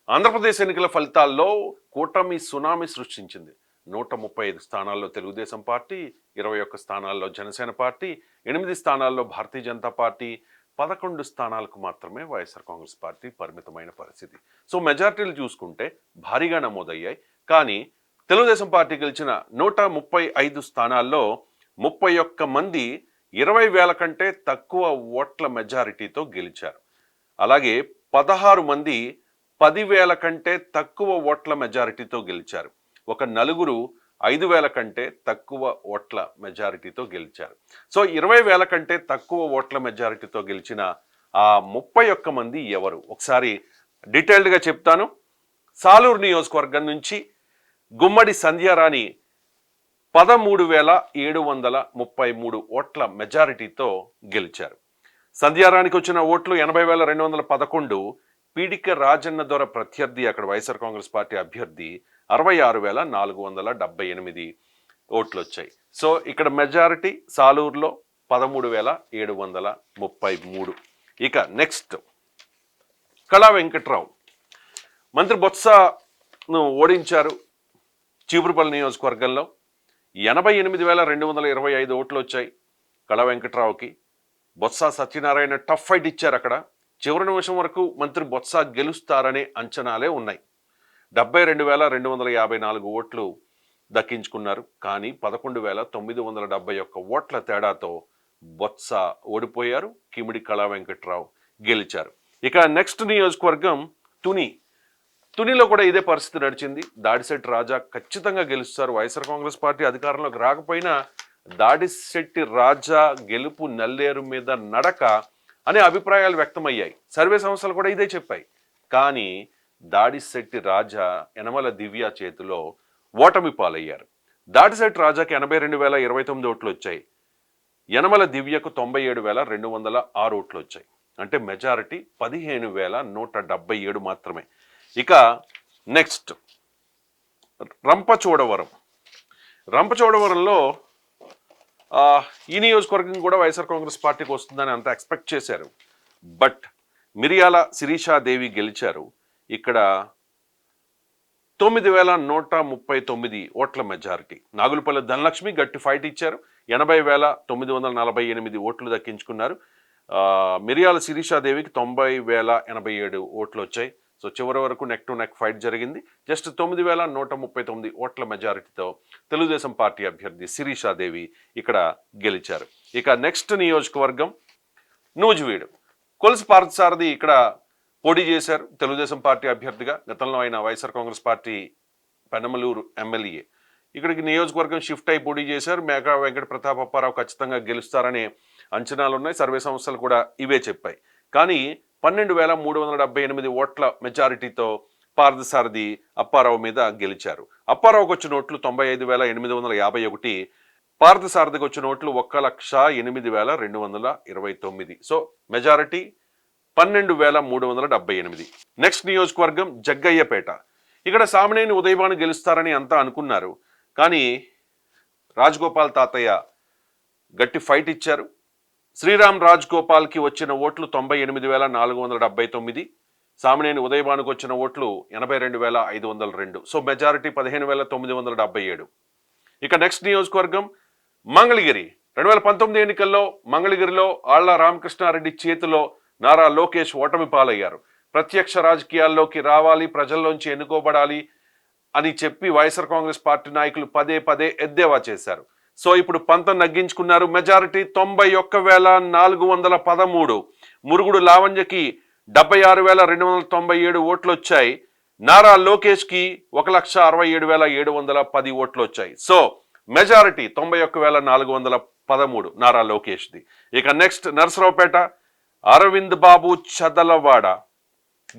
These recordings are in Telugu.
ఆంధ్రప్రదేశ్ ఎన్నికల ఫలితాల్లో కూటమి సునామీ సృష్టించింది. 135 స్థానాల్లో తెలుగుదేశం పార్టీ, 21 స్థానాల్లో జనసేన పార్టీ, 8 స్థానాల్లో భారతీయ జనతా పార్టీ, 11 స్థానాలకు మాత్రమే వైఎస్ఆర్ కాంగ్రెస్ పార్టీ పరిమితమైన పరిస్థితి. సో మెజార్టీలు చూసుకుంటే భారీగా నమోదయ్యాయి. కానీ తెలుగుదేశం పార్టీ గెలిచిన 135 స్థానాల్లో 31 మంది 20,000 కంటే తక్కువ ఓట్ల మెజారిటీతో గెలిచారు. అలాగే 16 మంది 10,000 కంటే తక్కువ ఓట్ల మెజారిటీతో గెలిచారు. ఒక నలుగురు 5,000 కంటే తక్కువ ఓట్ల మెజారిటీతో గెలిచారు. సో 20,000 కంటే తక్కువ ఓట్ల మెజారిటీతో గెలిచిన ఆ 31 మంది ఎవరు ఒకసారి డీటెయిల్డ్గా చెప్తాను. సాలూరు నియోజకవర్గం నుంచి గుమ్మడి సంధ్యారాణి 13,733 ఓట్ల మెజారిటీతో గెలిచారు. సంధ్యారానికి వచ్చిన ఓట్లు 80,211. పీడిక రాజన్న దొర ప్రత్యర్థి, అక్కడ వైఎస్ఆర్ కాంగ్రెస్ పార్టీ అభ్యర్థి 66,478 ఓట్లు వచ్చాయి. సో ఇక్కడ మెజారిటీ సాలూరులో 13,733. ఇక నెక్స్ట్ కళా వెంకట్రావు మంత్రి బొత్సను ఓడించారు. చీపురుపల్లి నియోజకవర్గంలో 88,225 ఓట్లు వచ్చాయి కళా వెంకట్రావుకి. బొత్స సత్యనారాయణ టఫ్ ఫైట్ ఇచ్చారు. అక్కడ చివరి నిమిషం వరకు మంత్రి బొత్స గెలుస్తారనే అంచనాలే ఉన్నాయి. 72,254 ఓట్లు దక్కించుకున్నారు. కానీ 11,971 ఓట్ల తేడాతో బొత్స ఓడిపోయారు. కిమిడి కళా వెంకట్రావు గెలిచారు. ఇక నెక్స్ట్ నియోజకవర్గం తునిలో కూడా ఇదే పరిస్థితి నడిచింది. దాడిశెట్టి రాజా ఖచ్చితంగా గెలుస్తారు. వైఎస్ఆర్ కాంగ్రెస్ పార్టీ అధికారంలోకి రాకపోయినా దాడిశెట్టి రాజా గెలుపు నల్లేరు మీద నడక అనే అభిప్రాయాలు వ్యక్తమయ్యాయి. సర్వే సంస్థలు కూడా ఇదే చెప్పాయి. కానీ దాడిశెట్టి రాజా యనమల దివ్య చేతిలో ఓటమి పాలయ్యారు. దాడిశెట్టి రాజాకి 82,029 ఓట్లు వచ్చాయి. యనమల దివ్యకు 97,206 ఓట్లు వచ్చాయి. అంటే మెజారిటీ 15,177 మాత్రమే. ఇక నెక్స్ట్ రంపచోడవరంలో ఈ నియోజకవర్గం కూడా వైఎస్ఆర్ కాంగ్రెస్ పార్టీకి వస్తుందని అంతా ఎక్స్పెక్ట్ చేశారు. బట్ మిరియాల శిరీషాదేవి గెలిచారు. ఇక్కడ 9,139 ఓట్ల మెజారిటీ. నాగులపల్లి ధనలక్ష్మి గట్టి ఫైట్ ఇచ్చారు. 80,948 ఓట్లు దక్కించుకున్నారు. మిరియాల శిరీషాదేవికి 90,087 ఓట్లు వచ్చాయి. సో చివరి వరకు నెక్ టు నెక్ ఫైట్ జరిగింది. జస్ట్ 9,139 ఓట్ల మెజారిటీతో తెలుగుదేశం పార్టీ అభ్యర్థి శిరీషాదేవి ఇక్కడ గెలిచారు. ఇక నెక్స్ట్ నియోజకవర్గం నూజివీడు. కొలుసు పార్థసారథి ఇక్కడ పోటీ చేశారు తెలుగుదేశం పార్టీ అభ్యర్థిగా. గతంలో ఆయన వైఎస్ఆర్ కాంగ్రెస్ పార్టీ పెనమలూరు ఎమ్మెల్యే. ఇక్కడికి నియోజకవర్గం షిఫ్ట్ అయి పోటీ చేశారు. మేఘా వెంకట ప్రతాప్ అప్పారావు ఖచ్చితంగా గెలుస్తారనే అంచనాలు ఉన్నాయి. సర్వే సంస్థలు కూడా ఇవే చెప్పాయి. కానీ 12,378 ఓట్ల మెజారిటీతో పార్థసారథి అప్పారావు మీద గెలిచారు. అప్పారావుకి వచ్చిన ఓట్లు 95,851. పార్థసారథికి వచ్చిన ఓట్లు 1,08,229. So majority 12,378. నెక్స్ట్ నియోజకవర్గం జగ్గయ్యపేట. ఇక్కడ సామినేని ఉదయభాను గెలుస్తారని అంతా అనుకున్నారు. కానీ రాజగోపాల్ తాతయ్య గట్టి ఫైట్ ఇచ్చారు. శ్రీరామ్ రాజగోపాల్కి వచ్చిన ఓట్లు 98,479. సామినేని ఉదయభానుకు వచ్చిన ఓట్లు 82,502. So majority 15,977. ఇక నెక్స్ట్ నియోజకవర్గం మంగళగిరి. 2019 ఎన్నికల్లో మంగళగిరిలో ఆళ్ల రామకృష్ణారెడ్డి చేతిలో నారా లోకేష్ ఓటమి పాలయ్యారు. ప్రత్యక్ష రాజకీయాల్లోకి రావాలి, ప్రజల్లోంచి ఎన్నుకోబడాలి అని చెప్పి వైఎస్ఆర్ కాంగ్రెస్ పార్టీ నాయకులు పదే పదే ఎద్దేవా చేశారు. సో ఇప్పుడు పంతం నగ్గించుకున్నారు. మెజారిటీ 91,413. మురుగుడు లావణ్యకి 76,297 ఓట్లు వచ్చాయి. నారా లోకేష్కి 1,67,710 ఓట్లు వచ్చాయి. సో మెజారిటీ 91,413 నారా లోకేష్ది. ఇక నెక్స్ట్ నరసరావుపేట. అరవింద్ బాబు చదలవాడ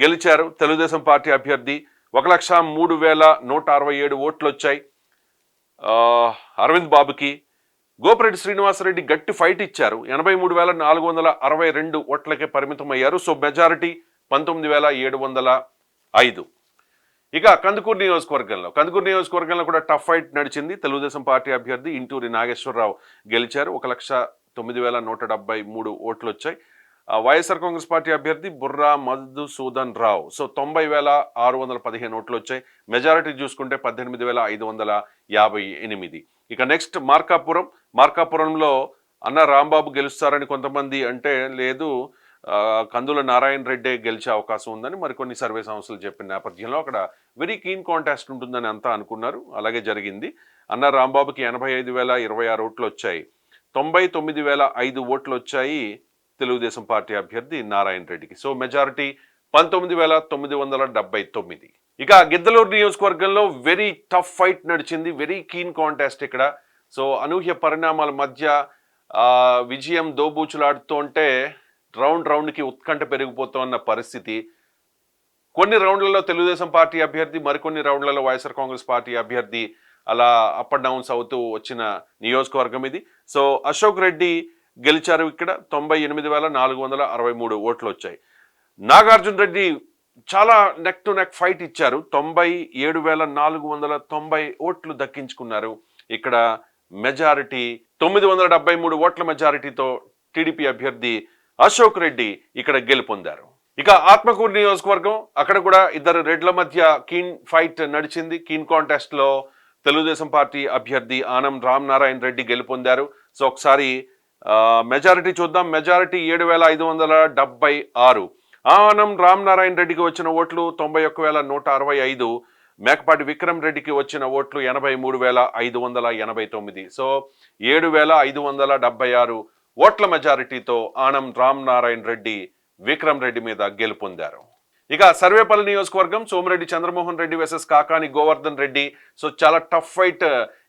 గెలిచారు. తెలుగుదేశం పార్టీ అభ్యర్థి. 1,03,167 ఓట్లు వచ్చాయి అరవింద్ బాబుకి. గోపిరెడ్డి శ్రీనివాసరెడ్డి గట్టి ఫైట్ ఇచ్చారు. 83,462 ఓట్లకే పరిమితమయ్యారు. So majority 19,705. ఇక కందుకూరు నియోజకవర్గంలో కూడా టఫ్ ఫైట్ నడిచింది. తెలుగుదేశం పార్టీ అభ్యర్థి ఇంటూరి నాగేశ్వరరావు గెలిచారు. 1,09,173 ఓట్లు వచ్చాయి. వైఎస్ఆర్ కాంగ్రెస్ పార్టీ అభ్యర్థి బుర్రా మధుసూదన్ రావు. సో 90,615 ఓట్లు వచ్చాయి. మెజారిటీ చూసుకుంటే 18,558. ఇక నెక్స్ట్ మార్కాపురంలో అన్న రాంబాబు గెలుస్తారని కొంతమంది అంటే, లేదు కందుల నారాయణ రెడ్డి గెలిచే అవకాశం ఉందని మరికొన్ని సర్వే సంస్థలు చెప్పిన నేపథ్యంలో అక్కడ వెరీ కీన్ కాంటెస్ట్ ఉంటుందని అంతా అనుకున్నారు. అలాగే జరిగింది. అన్న రాంబాబుకి 85,026 ఓట్లు వచ్చాయి. 99,005 ఓట్లు వచ్చాయి తెలుగుదేశం పార్టీ అభ్యర్థి నారాయణ రెడ్డికి. So majority 19,979. ఇక గిద్దలూరు నియోజకవర్గంలో వెరీ టఫ్ ఫైట్ నడిచింది. వెరీ కీన్ కాంటెస్ట్ ఇక్కడ. సో అనూహ్య పరిణామాల మధ్య విజయం దోబూచులాడుతుంటే రౌండ్కి ఉత్కంఠ పెరిగిపోతున్న పరిస్థితి. కొన్ని రౌండ్లలో తెలుగుదేశం పార్టీ అభ్యర్థి, మరికొన్ని రౌండ్లలో వైఎస్ఆర్ కాంగ్రెస్ పార్టీ అభ్యర్థి అలా అప్ అండ్ డౌన్స్ అవుతూ వచ్చిన నియోజకవర్గం ఇది. సో అశోక్ రెడ్డి గెలిచారు. ఇక్కడ 98,463 ఓట్లు వచ్చాయి. నాగార్జున రెడ్డి చాలా నెక్ టు నెక్ ఫైట్ ఇచ్చారు. 97,490 ఓట్లు దక్కించుకున్నారు. ఇక్కడ మెజారిటీ 973 ఓట్ల మెజారిటీతో టీడీపీ అభ్యర్థి అశోక్ రెడ్డి ఇక్కడ గెలుపొందారు. ఇక ఆత్మకూరు నియోజకవర్గం, అక్కడ కూడా ఇద్దరు రెడ్ల మధ్య కీన్ ఫైట్ నడిచింది. కీన్ కాంటెస్ట్ లో తెలుగుదేశం పార్టీ అభ్యర్థి ఆనం రామనారాయణ రెడ్డి గెలుపొందారు. సో ఒకసారి మెజారిటీ చూద్దాం. మెజారిటీ 7,576. ఆనం రామనారాయణ రెడ్డికి వచ్చిన ఓట్లు 91,165. మేకపాటి విక్రమ్ రెడ్డికి వచ్చిన ఓట్లు 83,589. సో 7,576 ఓట్ల మెజారిటీతో ఆనం రామనారాయణ రెడ్డి విక్రమ్ రెడ్డి మీద గెలుపొందారు. ఇక సర్వేపల్లి నియోజకవర్గం, సోమిరెడ్డి చంద్రమోహన్ రెడ్డి వర్సెస్ కాకాని గోవర్ధన్ రెడ్డి. సో చాలా టఫ్ ఫైట్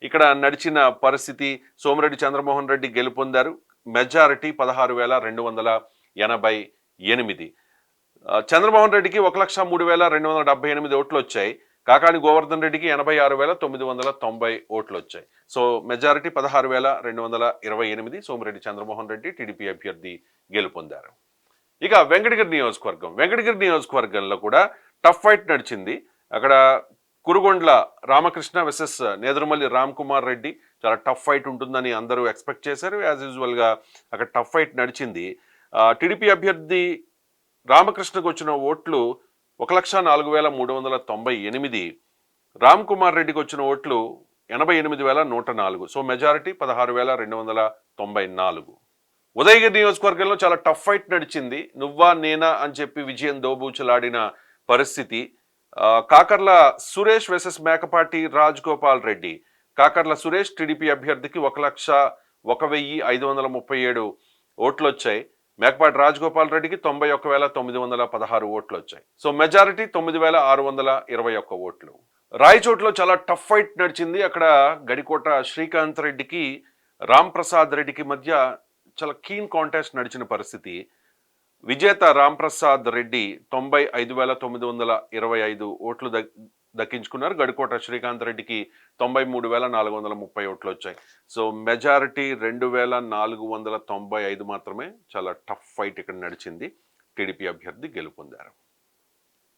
ఇక్కడ నడిచిన పరిస్థితి. సోమిరెడ్డి చంద్రమోహన్ రెడ్డి గెలుపొందారు. మెజారిటీ 16,288. చంద్రమోహన్ రెడ్డికి 1,03,278 ఓట్లు వచ్చాయి. కాకాని గోవర్ధన్ రెడ్డికి 86,990 ఓట్లు వచ్చాయి. So majority 16,228. Somireddy Chandramohan Reddy TDP అభ్యర్థి గెలుపొందారు. ఇక వెంకటగిరి నియోజకవర్గంలో కూడా టఫ్ ఫైట్ నడిచింది. అక్కడ కురుగొండ్ల రామకృష్ణ వర్సెస్ నేదురుమల్లి రామ్ కుమార్ రెడ్డి. చాలా టఫ్ ఫైట్ ఉంటుందని అందరూ ఎక్స్పెక్ట్ చేశారు. యాజ్ యూజువల్గా అక్కడ టఫ్ ఫైట్ నడిచింది. టీడీపీ అభ్యర్థి రామకృష్ణకు వచ్చిన ఓట్లు 1,04,398. రామ్ కుమార్ రెడ్డికి వచ్చిన ఓట్లు 88,104. So majority 16,294. ఉదయగిరి నియోజకవర్గంలో చాలా టఫ్ ఫైట్ నడిచింది. నువ్వా నేనా అని చెప్పి విజయం దోబూచులాడిన పరిస్థితి. కాకర్ల సురేష్ వర్సెస్ మేకపాటి రాజగోపాల్ రెడ్డి. కాకర్ల సురేష్ టీడీపీ అభ్యర్థికి 1,01,537 ఓట్లు వచ్చాయి. మేకపాటి రాజగోపాల్ రెడ్డికి 91,916 ఓట్లు వచ్చాయి. సో మెజారిటీ 9,621 ఓట్లు. రాయచోట్లో చాలా టఫ్ ఫైట్ నడిచింది. అక్కడ గడికోట శ్రీకాంత్ రెడ్డికి రామ్ ప్రసాద్ రెడ్డికి మధ్య చాలా కీన్ కాంటెస్ట్ నడిచిన పరిస్థితి. విజేత రామ్ ప్రసాద్ రెడ్డి 95,925 ఓట్లు దక్కించుకున్నారు. గడికోట శ్రీకాంత్ రెడ్డికి 93,430 ఓట్లు వచ్చాయి. సో మెజారిటీ 2,495 మాత్రమే. చాలా టఫ్ ఫైట్ ఇక్కడ నడిచింది. టీడీపీ అభ్యర్థి గెలుపొందారు.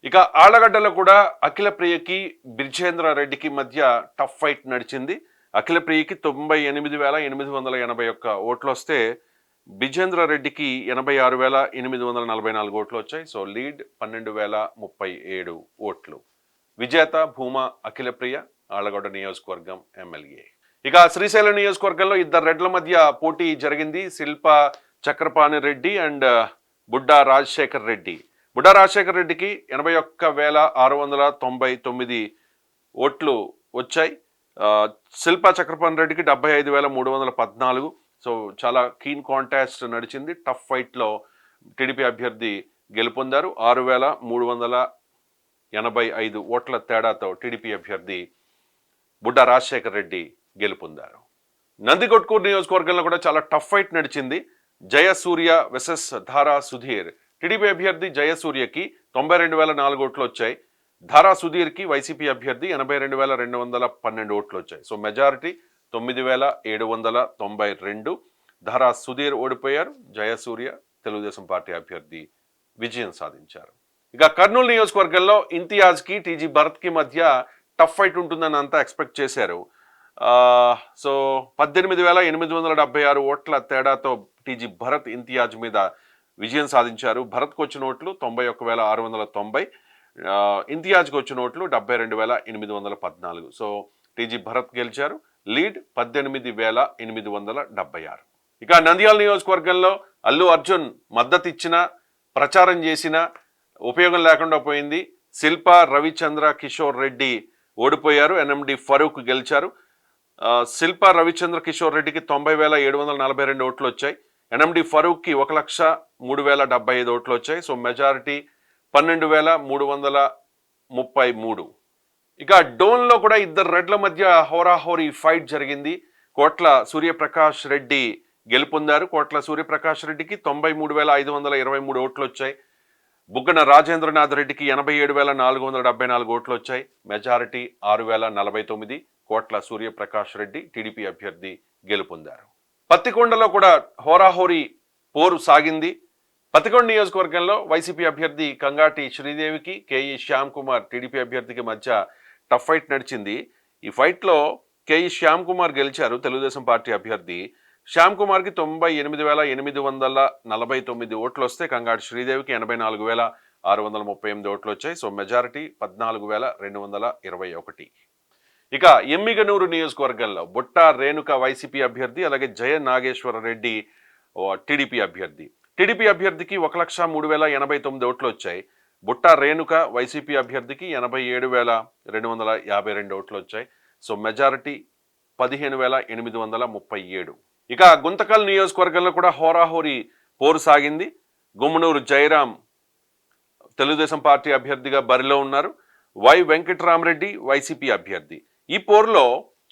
ఇక ఆళ్లగడ్డలో కూడా అఖిలప్రియకి బ్రిజేంద్ర రెడ్డికి మధ్య టఫ్ ఫైట్ నడిచింది. అఖిలప్రియకి 98,881 ఓట్లు వస్తే బిజేంద్ర రెడ్డికి 86,844 ఓట్లు వచ్చాయి. సో లీడ్ 12,037 ఓట్లు. విజేత భూమా అఖిలప్రియ, ఆళ్లగడ్డ నియోజకవర్గం ఎమ్మెల్యే. ఇక శ్రీశైలం నియోజకవర్గంలో ఇద్దరు రెడ్ల మధ్య పోటీ జరిగింది. శిల్ప చక్రపాణి రెడ్డి అండ్ బుడ్డా రాజశేఖర్ రెడ్డి. బుడ్డా రాజశేఖర్ రెడ్డికి 81,699 ఓట్లు వచ్చాయి. శిల్ప చక్రపాణి రెడ్డికి 75,314. సో చాలా కీన్ కాంటెస్ట్ నడిచింది. టఫ్ ఫైట్లో టీడీపీ అభ్యర్థి గెలుపొందారు. 6,385 ఓట్ల తేడాతో టీడీపీ అభ్యర్థి బుడ్డా రాజశేఖర్ రెడ్డి గెలుపొందారు. నందికొట్కూరు నియోజకవర్గంలో కూడా చాలా టఫ్ ఫైట్ నడిచింది. జయసూర్య వర్సెస్ ధారా సుధీర్. టీడీపీ అభ్యర్థి జయసూర్యకి 92,004 ఓట్లు వచ్చాయి. ధారా సుధీర్కి వైసీపీ అభ్యర్థి 82,212 ఓట్లు వచ్చాయి. So majority 9,792. ధారా సుధీర్ ఓడిపోయారు. జయసూర్య తెలుగుదేశం పార్టీ అభ్యర్థి విజయం సాధించారు. ఇక కర్నూలు నియోజకవర్గంలో ఇంతియాజ్కి టీజీ భరత్కి మధ్య టఫ్ ఫైట్ ఉంటుందని అంతా ఎక్స్పెక్ట్ చేశారు. సో 18,876 ఓట్ల తేడాతో టీజీ భరత్ ఇంతియాజ్ మీద విజయం సాధించారు. భరత్కు వచ్చిన ఓట్లు 91,690, ఇంతియాజ్కి వచ్చిన ఓట్లు 72,814. సో టీజీ భరత్ గెలిచారు. లీడ్ 18,876. ఇక నంద్యాల నియోజకవర్గంలో అల్లు అర్జున్ మద్దతు ఇచ్చిన, ప్రచారం చేసిన ఉపయోగం లేకుండా పోయింది. శిల్ప, రవిచంద్ర, కిషోర్ రెడ్డి ఓడిపోయారు. ఎన్ఎండి ఫరూక్ గెలిచారు. శిల్ప, రవిచంద్ర, కిషోర్ రెడ్డికి 90,742 ఓట్లు వచ్చాయి. ఎన్ఎండి ఫరూక్కి 1,03,075 ఓట్లు వచ్చాయి. So majority 12,333. ఇక డోన్లో కూడా ఇద్దరు రెడ్ల మధ్య హోరాహోరీ ఫైట్ జరిగింది. కోట్ల సూర్యప్రకాష్ రెడ్డి గెలుపొందారు. కోట్ల సూర్యప్రకాష్ రెడ్డికి 93,523 ఓట్లు వచ్చాయి. బుగ్గన రాజేంద్రనాథ్ రెడ్డికి 87,474 ఓట్లు వచ్చాయి. మెజారిటీ 6,049. కోట్ల సూర్యప్రకాష్ రెడ్డి టీడీపీ అభ్యర్థి గెలుపొందారు. పత్తికొండలో కూడా హోరాహోరీ పోరు సాగింది. పత్తికొండ నియోజకవర్గంలో వైసీపీ అభ్యర్థి కంగాటి శ్రీదేవికి, కేఈ శ్యామ్ కుమార్ టీడీపీ అభ్యర్థికి మధ్య టఫ్ ఫైట్ నడిచింది. ఈ ఫైట్లో కేఈ శ్యామ్ కుమార్ గెలిచారు, తెలుగుదేశం పార్టీ అభ్యర్థి. శ్యామ్ కుమార్కి 98,849 ఓట్లు వస్తే కంగాటి శ్రీదేవికి 84,638 ఓట్లు వచ్చాయి. So majority 14,221. ఇక ఎమ్మిగనూరు నియోజకవర్గంలో బుట్ట రేణుక వైసీపీ అభ్యర్థి, అలాగే జయ నాగేశ్వర రెడ్డి టీడీపీ అభ్యర్థి. టీడీపీ అభ్యర్థికి 1,03,089 ఓట్లు వచ్చాయి. బుట్ట రేణుక వైసీపీ అభ్యర్థికి 87,252 ఓట్లు వచ్చాయి. So majority 15,837. ఇక గుంతకల్ నియోజకవర్గంలో కూడా హోరాహోరీ పోరు సాగింది. గుమ్మనూరు జయరాం తెలుగుదేశం పార్టీ అభ్యర్థిగా బరిలో ఉన్నారు. వై వెంకటరామరెడ్డి వైసీపీ అభ్యర్థి. ఈ పోరులో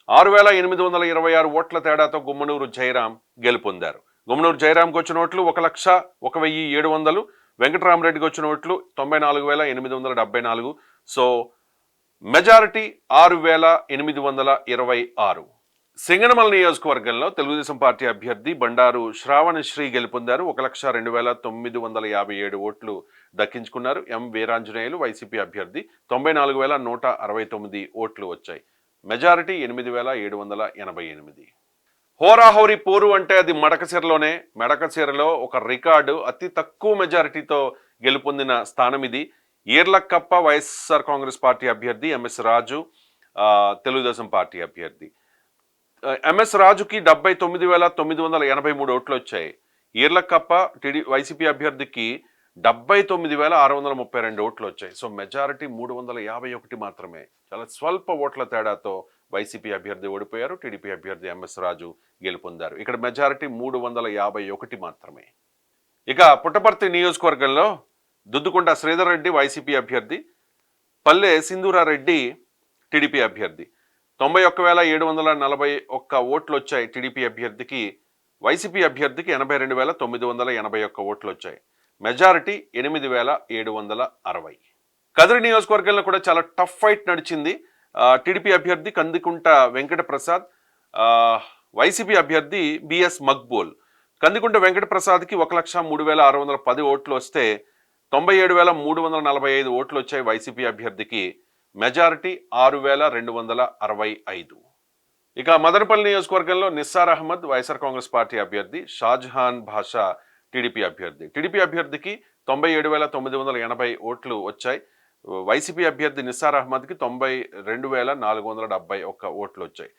6,826 ఓట్ల తేడాతో గుమ్మనూరు జయరాం గెలుపొందారు. గుమ్మనూరు జయరాంకి వచ్చిన ఓట్లు 1,01,700, వెంకటరామరెడ్డికి వచ్చిన ఓట్లు 94,874. So majority 6,826. సింగనమల నియోజకవర్గంలో తెలుగుదేశం పార్టీ అభ్యర్థి బండారు శ్రావణశ్రీ గెలుపొందారు. 1,02,957 ఓట్లు దక్కించుకున్నారు. ఎం వీరాంజనేయులు వైసీపీ అభ్యర్థి 94,169 ఓట్లు వచ్చాయి. మెజారిటీ 8,788. హోరాహోరీ పోరు అంటే అది మడకశిరలోనే. మడకశిరలో ఒక రికార్డు, అతి తక్కువ మెజారిటీతో గెలుపొందిన స్థానం ఇది. ఈర్లకప్ప వైఎస్ఆర్ కాంగ్రెస్ పార్టీ అభ్యర్థి, ఎంఎస్ రాజు తెలుగుదేశం పార్టీ అభ్యర్థి. ఎంఎస్ రాజుకి 79,983 ఓట్లు వచ్చాయి. ఈర్లకప్ప వైసీపీ అభ్యర్థికి 79,632 ఓట్లు వచ్చాయి. సో మెజారిటీ 351 మాత్రమే. చాలా స్వల్ప ఓట్ల తేడాతో వైసీపీ అభ్యర్థి ఓడిపోయారు. టీడీపీ అభ్యర్థి ఎంఎస్ రాజు గెలుపొందారు. ఇక్కడ మెజారిటీ 351 మాత్రమే. ఇక పుట్టపర్తి నియోజకవర్గంలో దుద్దుకుంట శ్రీధర్ రెడ్డి వైసీపీ అభ్యర్థి, పల్లె సింధూరారెడ్డి టీడీపీ అభ్యర్థి. 91,741 ఓట్లు వచ్చాయి టీడీపీ అభ్యర్థికి. వైసీపీ అభ్యర్థికి 82,981 ఓట్లు వచ్చాయి. మెజారిటీ 8,760. కదిరి నియోజకవర్గంలో కూడా చాలా టఫ్ ఫైట్ నడిచింది. టీడీపీ అభ్యర్థి కందికుంట వెంకట ప్రసాద్, వైసీపీ అభ్యర్థి బిఎస్ మక్బూల్. కందికుంట వెంకట ప్రసాద్కి 1,03,610 ఓట్లు వస్తే 97,345 ఓట్లు వచ్చాయి వైసీపీ అభ్యర్థికి. మెజారిటీ 6,265. ఇక మదనపల్లి నియోజకవర్గంలో నిస్సార్ అహ్మద్ వైఎస్ఆర్ కాంగ్రెస్ పార్టీ అభ్యర్థి, షాజహాన్ భాషా టీడీపీ అభ్యర్థి. టీడీపీ అభ్యర్థికి 97,980 ఓట్లు వచ్చాయి. వైసీపీ అభ్యర్థి నిస్సార్ అహ్మద్కి 92,471 ఓట్లు వచ్చాయి.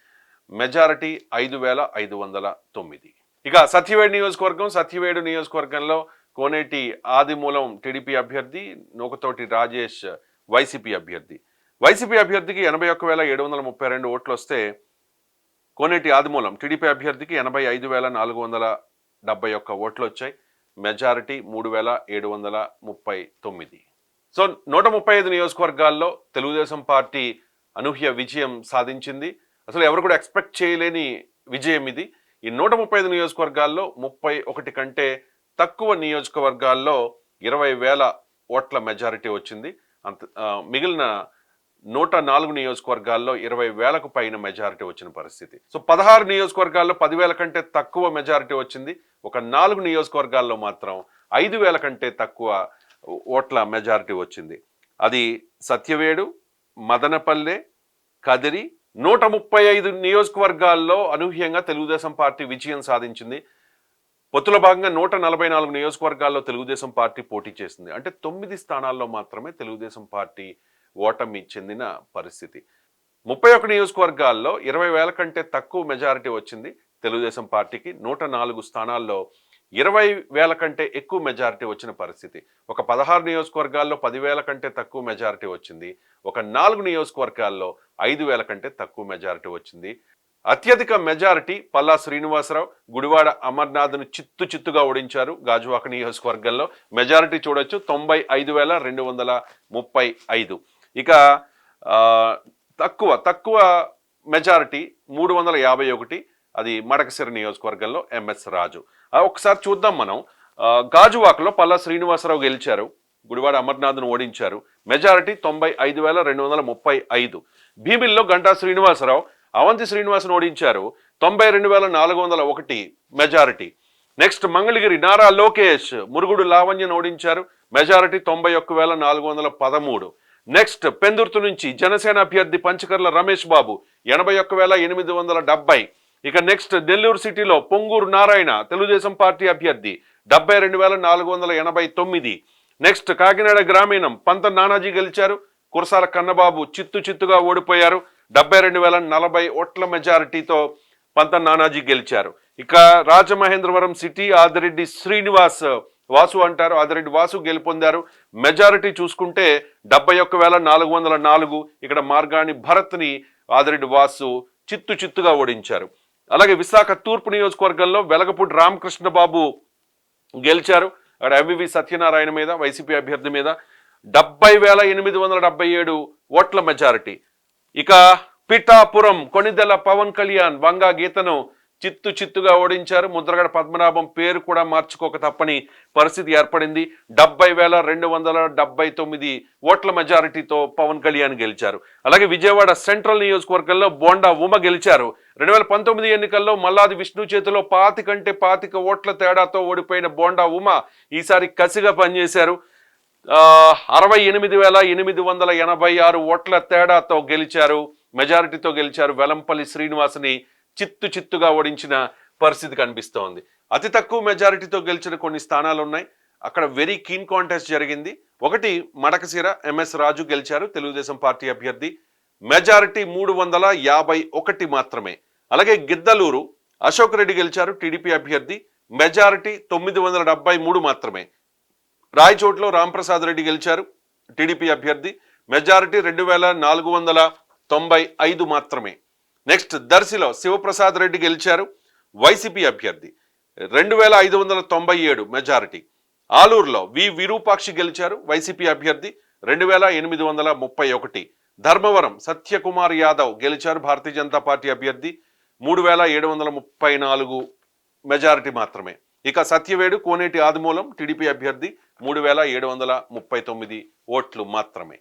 మెజారిటీ 5,509. ఇక సత్యవేడు నియోజకవర్గం. సత్యవేడు నియోజకవర్గంలో కోనేటి ఆదిమూలం టీడీపీ అభ్యర్థి, నూకతోటి రాజేష్ వైసీపీ అభ్యర్థి. వైసీపీ అభ్యర్థికి 81,732 ఓట్లు వస్తే కోనేటి ఆదిమూలం టీడీపీ అభ్యర్థికి 85,471 ఓట్లు వచ్చాయి. మెజారిటీ 3,739. సో 135 నియోజకవర్గాల్లో తెలుగుదేశం పార్టీ అనూహ్య విజయం సాధించింది. అసలు ఎవరు కూడా ఎక్స్పెక్ట్ చేయలేని విజయం ఇది. ఈ 135 నియోజకవర్గాల్లో 31 కంటే తక్కువ నియోజకవర్గాల్లో 20,000 ఓట్ల మెజారిటీ వచ్చింది. మిగిలిన 104 నియోజకవర్గాల్లో 20,000కు పైన మెజారిటీ వచ్చిన పరిస్థితి. సో 16 నియోజకవర్గాల్లో 10,000 కంటే తక్కువ మెజారిటీ వచ్చింది. ఒక 4 నియోజకవర్గాల్లో మాత్రం 5,000 కంటే తక్కువ ఓట్ల మెజారిటీ వచ్చింది. అది సత్యవేడు, మదనపల్లె, కదిరి. 135 నియోజకవర్గాల్లో అనూహ్యంగా తెలుగుదేశం పార్టీ విజయం సాధించింది. పొత్తుల భాగంగా 144 నియోజకవర్గాల్లో తెలుగుదేశం పార్టీ పోటీ చేసింది. అంటే 9 స్థానాల్లో మాత్రమే తెలుగుదేశం పార్టీ ఓటమి చెందిన పరిస్థితి. 31 నియోజకవర్గాల్లో 20,000 కంటే తక్కువ మెజారిటీ వచ్చింది తెలుగుదేశం పార్టీకి. 104 స్థానాల్లో 20,000 కంటే ఎక్కువ మెజారిటీ వచ్చిన పరిస్థితి. ఒక 16 నియోజకవర్గాల్లో 10,000 కంటే తక్కువ మెజారిటీ వచ్చింది. ఒక 4 నియోజకవర్గాల్లో 5,000 కంటే తక్కువ మెజారిటీ వచ్చింది. అత్యధిక మెజారిటీ పల్లా శ్రీనివాసరావు గుడివాడ అమర్నాథ్ను చిత్తుగా ఓడించారు. గాజువాక నియోజకవర్గంలో మెజారిటీ చూడొచ్చు 95,235. ఇక తక్కువ మెజారిటీ 351, అది మడకసిర నియోజకవర్గంలో ఎంఎస్ రాజు. ఒకసారి చూద్దాం మనం. గాజువాకలో పల్లా శ్రీనివాసరావు గెలిచారు, గుడివాడ అమర్నాథ్ను ఓడించారు. మెజారిటీ 95,235. భీమిల్లో గంటా శ్రీనివాసరావు అవంతి శ్రీనివాస్ను ఓడించారు, 92,401 మెజారిటీ. నెక్స్ట్ మంగళగిరి నారా లోకేష్ మురుగుడు లావణ్యను ఓడించారు, మెజారిటీ 91,413. నెక్స్ట్ పెందుర్తి నుంచి జనసేన అభ్యర్థి పంచకర్ల రమేష్ బాబు 81,870. ఇక నెక్స్ట్ నెల్లూరు సిటీలో పొంగూరు నారాయణ తెలుగుదేశం పార్టీ అభ్యర్థి 72,489. నెక్స్ట్ కాకినాడ గ్రామీణం పంత నానాజీ గెలిచారు, కురసాల కన్నబాబు చిత్తుగా ఓడిపోయారు, 72,040 ఓట్ల మెజారిటీతో పంత నానాజీ గెలిచారు. ఇక రాజమహేంద్రవరం సిటీ ఆదిరెడ్డి శ్రీనివాస్ వాసు అంటారు, ఆదిరెడ్డి వాసు గెలుపొందారు. మెజారిటీ చూసుకుంటే 71,404. ఇక్కడ మార్గాని భరత్ని ఆదిరెడ్డి వాసు చిత్తుగా ఓడించారు. అలాగే విశాఖ తూర్పు నియోజకవర్గంలో వెలగపూడి రామకృష్ణ బాబు గెలిచారు, అక్కడ ఎంవివి సత్యనారాయణ మీద వైసీపీ అభ్యర్థి మీద 70,877 ఓట్ల మెజారిటీ. ఇక పిఠాపురం కొణిదెల పవన్ కళ్యాణ్ వంగా గీతను చిత్తుగా ఓడించారు. ముద్రగడ పద్మనాభం పేరు కూడా మార్చుకోక తప్పని పరిస్థితి ఏర్పడింది. 70,279 ఓట్ల మెజారిటీతో పవన్ కళ్యాణ్ గెలిచారు. అలాగే విజయవాడ సెంట్రల్ నియోజకవర్గంలో బోండా ఉమ గెలిచారు. 2019 ఎన్నికల్లో మల్లాది విష్ణు చేతిలో 25 ఓట్ల తేడాతో ఓడిపోయిన బోండా ఉమ ఈసారి కసిగా పనిచేశారు. 68,886 ఓట్ల తేడాతో గెలిచారు, మెజారిటీతో గెలిచారు. వెలంపల్లి శ్రీనివాస్ని చిత్తుగా ఓడించిన పరిస్థితి కనిపిస్తోంది. అతి తక్కువ మెజారిటీతో గెలిచిన కొన్ని స్థానాలు ఉన్నాయి, అక్కడ వెరీ కీన్ కాంటెస్ట్ జరిగింది. ఒకటి మడకసిర ఎంఎస్ రాజు గెలిచారు, తెలుగుదేశం పార్టీ అభ్యర్థి, మెజారిటీ 351 మాత్రమే. అలాగే గిద్దలూరు అశోక్ రెడ్డి గెలిచారు, టీడీపీ అభ్యర్థి, మెజారిటీ 973 మాత్రమే. రాయచోట్లో రాంప్రసాద్ రెడ్డి గెలిచారు, టీడీపీ అభ్యర్థి, మెజారిటీ 2,495 మాత్రమే. నెక్స్ట్ దర్శిలో శివప్రసాద్ రెడ్డి గెలిచారు, వైసీపీ అభ్యర్థి, 2,597 మెజారిటీ. ఆలూరులో విరూపాక్షి గెలిచారు, వైసీపీ అభ్యర్థి, 2,831. ధర్మవరం సత్యకుమార్ యాదవ్ గెలిచారు, భారతీయ జనతా పార్టీ అభ్యర్థి, 3,734 మెజారిటీ మాత్రమే. ఇక సత్యవేడు కోనేటి ఆదిమూలం టీడీపీ అభ్యర్థి, 3,739 ఓట్లు మాత్రమే.